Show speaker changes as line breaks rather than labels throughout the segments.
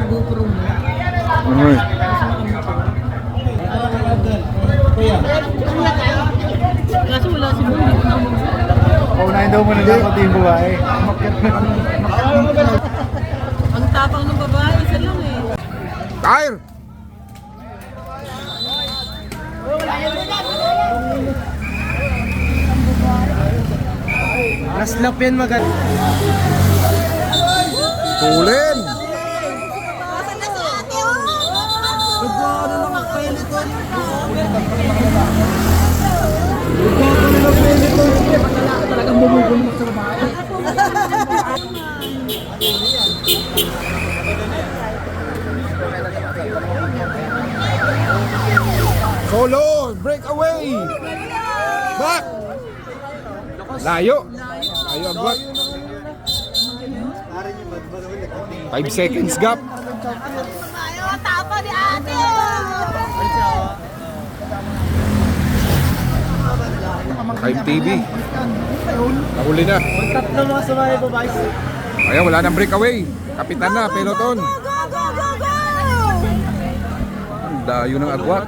GoPro mo.
Uy.
Kaso wala si Boy.
Paunahin daw muna dapat yung babae.
Ang tapang ng babae, isa lang eh.
Tire!
Naslap yan maganda.
Tulin!
Talagang bumubulong sa babae.
Solo! Breakaway! Back! Layo! Layo agwat. 5 seconds gap.
Ayo, tapa di ate.
Time TV. Nahuli na.
Tatlo mga sumali babae.
Ayan, wala nang breakaway. Kapitan na, peloton.
Go, go, go, go!
Ang dayo ng agwat.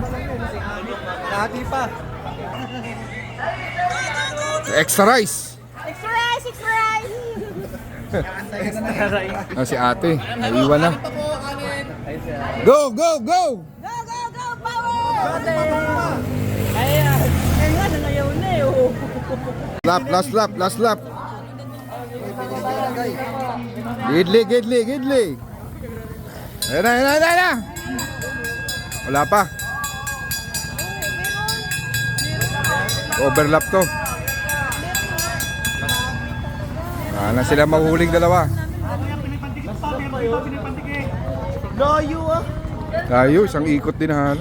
Lagi pa.
Extra rice.
Extra rice, extra rice!
Ah, si ate. Naiwan na. Go, go, go!
Go, go, go, power!
Ay nga, nangayaw na eh. Oh.
Lap, last lap, last lap. Gidli, gidli, gidli. Ayan na, ayan na, ayan na. Wala pa. Overlap to. Na sila mahuhuling dalawa.
Layo ah.
Tayo, isang ikot din ha.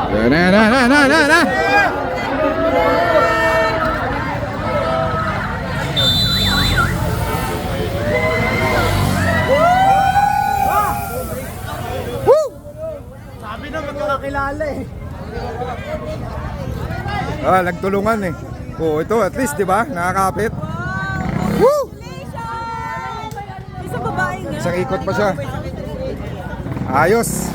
Ayan na, ayan na, ayan na, ayan na. Woo!
Sabi na magkakakilala eh.
Ah, nagtulungan eh. Oh, ito at least, 'di ba? Nakakapit. Woo!
Isang babae nga.
Isang ikot pa siya. Ayos.